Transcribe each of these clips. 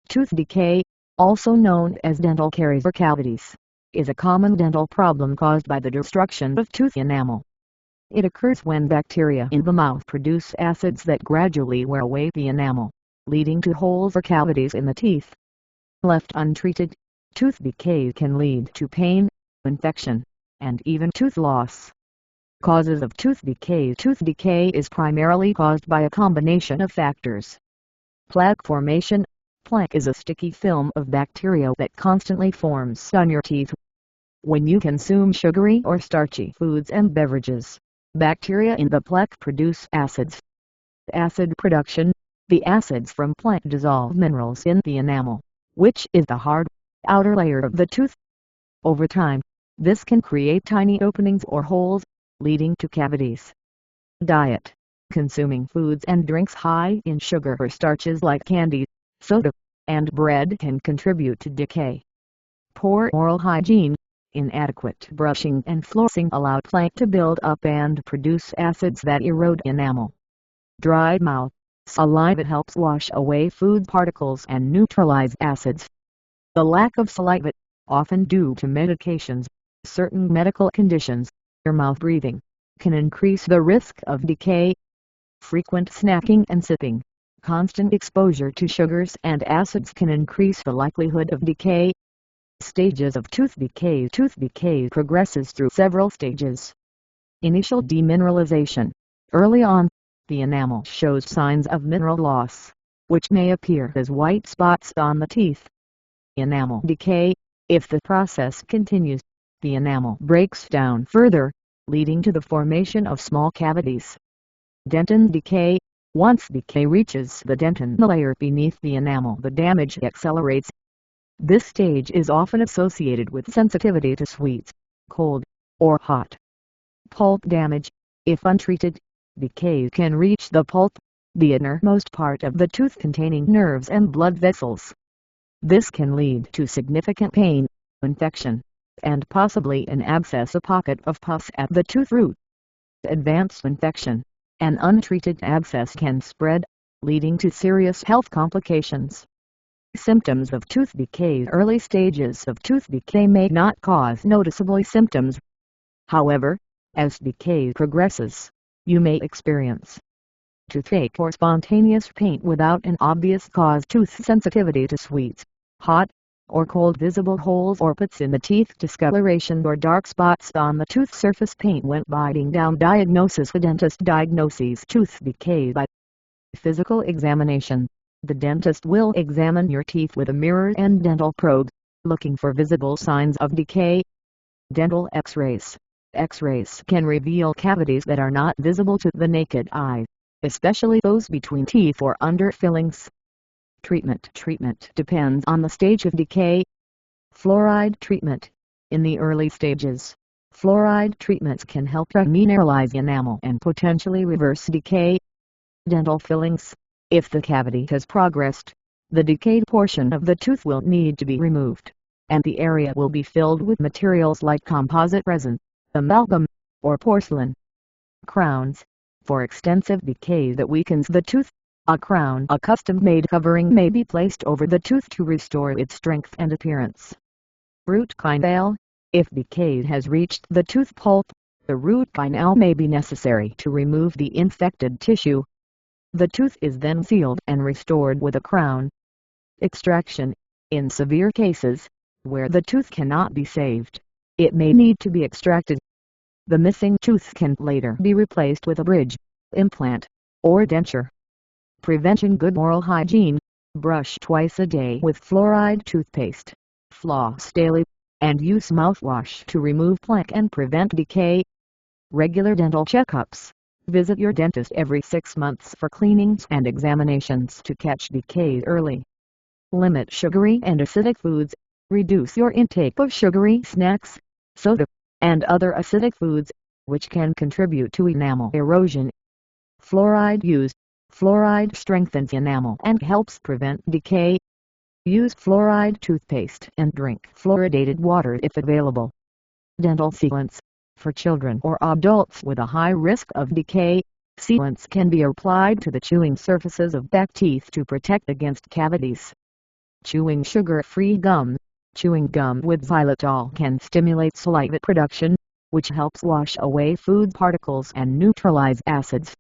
Tooth decay, also known as dental caries or cavities, is a common dental problem caused by the destruction of tooth enamel. It occurs when bacteria in the mouth produce acids that gradually wear away the enamel, leading to holes or cavities in the teeth. Left untreated, tooth decay can lead to pain, infection, and even tooth loss. Causes of tooth decay. Tooth decay is primarily caused by a combination of factors. Plaque formation. Plaque is a sticky film of bacteria that constantly forms on your teeth. When you consume sugary or starchy foods and beverages, bacteria in the plaque produce acids. Acid production. The acids from plaque dissolve minerals in the enamel, which is the hard, outer layer of the tooth. Over time, this can create tiny openings or holes, leading to cavities. Diet. Consuming foods and drinks high in sugar or starches like candy, soda, and bread can contribute to decay. Poor oral hygiene. Inadequate brushing and flossing allow plaque to build up and produce acids that erode enamel. Dry mouth. Saliva helps wash away food particles and neutralize acids. The lack of saliva, often due to medications, certain medical conditions, or mouth breathing, can increase the risk of decay. Frequent snacking and sipping. Constant exposure to sugars and acids can increase the likelihood of decay. Stages of tooth decay. Tooth decay progresses through several stages. Initial demineralization. Early on, the enamel shows signs of mineral loss, which may appear as white spots on the teeth. Enamel decay. If the process continues, the enamel breaks down further, leading to the formation of small cavities. Dentin decay. Once decay reaches the dentin layer beneath the enamel, the damage accelerates. This stage is often associated with sensitivity to sweets, cold, or hot. Pulp damage. If untreated, decay can reach the pulp, the innermost part of the tooth containing nerves and blood vessels. This can lead to significant pain, infection, and possibly an abscess, a pocket of pus at the tooth root. Advanced infection. An untreated abscess can spread, leading to serious health complications. Symptoms of tooth decay. Early stages of tooth decay may not cause noticeable symptoms. However, as decay progresses, you may experience toothache or spontaneous pain without an obvious cause, tooth sensitivity to sweets, hot, or cold, visible holes or pits in the teeth, discoloration or dark spots on the tooth surface, pain when biting down. Diagnosis. The dentist diagnoses tooth decay by physical examination. The dentist will examine your teeth with a mirror and dental probe, looking for visible signs of decay. Dental X-rays. X-rays can reveal cavities that are not visible to the naked eye, especially those between teeth or under fillings. Treatment. Treatment depends on the stage of decay. Fluoride treatment. In the early stages, fluoride treatments can help remineralize enamel and potentially reverse decay. Dental fillings. If the cavity has progressed, the decayed portion of the tooth will need to be removed, and the area will be filled with materials like composite resin, amalgam, or porcelain. Crowns. For extensive decay that weakens the tooth, a crown, a custom-made covering, may be placed over the tooth to restore its strength and appearance. Root canal. If decay has reached the tooth pulp, the root canal may be necessary to remove the infected tissue. The tooth is then sealed and restored with a crown. Extraction. In severe cases, where the tooth cannot be saved, it may need to be extracted. The missing tooth can later be replaced with a bridge, implant, or denture. Prevention. Good oral hygiene. Brush twice a day with fluoride toothpaste. Floss daily, and use mouthwash to remove plaque and prevent decay. Regular dental checkups. Visit your dentist every 6 months for cleanings and examinations to catch decay early. Limit sugary and acidic foods. Reduce your intake of sugary snacks, soda, and other acidic foods, which can contribute to enamel erosion. Fluoride use. Fluoride strengthens enamel and helps prevent decay. Use fluoride toothpaste and drink fluoridated water if available. Dental sealants. For children or adults with a high risk of decay, sealants can be applied to the chewing surfaces of back teeth to protect against cavities. Chewing sugar-free gum. Chewing gum with xylitol can stimulate saliva production, which helps wash away food particles and neutralize acids.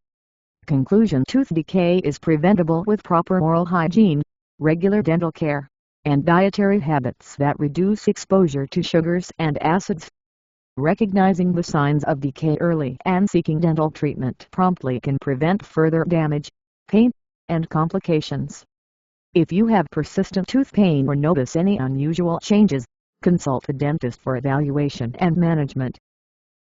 Conclusion: tooth decay is preventable with proper oral hygiene, regular dental care, and dietary habits that reduce exposure to sugars and acids. Recognizing the signs of decay early and seeking dental treatment promptly can prevent further damage, pain, and complications. If you have persistent tooth pain or notice any unusual changes, consult a dentist for evaluation and management.